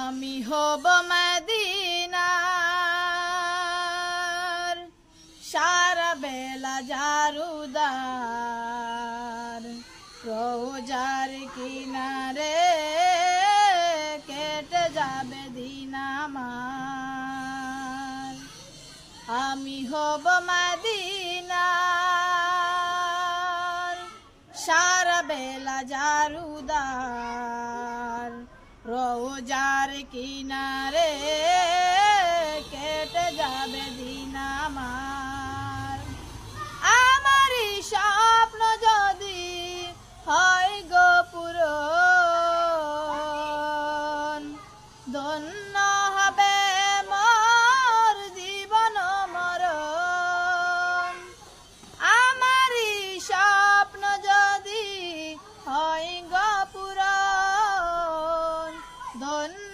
আমি হব মদিনার সারা বেলা জারুদার রোজার কিনারে কেটে যাবে দিন আমার। আমি হব মদিনার সারা বেলা জারুদার রোজার কিনারে কেটে যাবে দিন আমার। আমারই স্বপ্ন যদি হয় গো পূরণ, ধন্য হবে মোর জীবন মরণ। আমারই স্বপ্ন যদি হয় গো পূরণ, ধন্য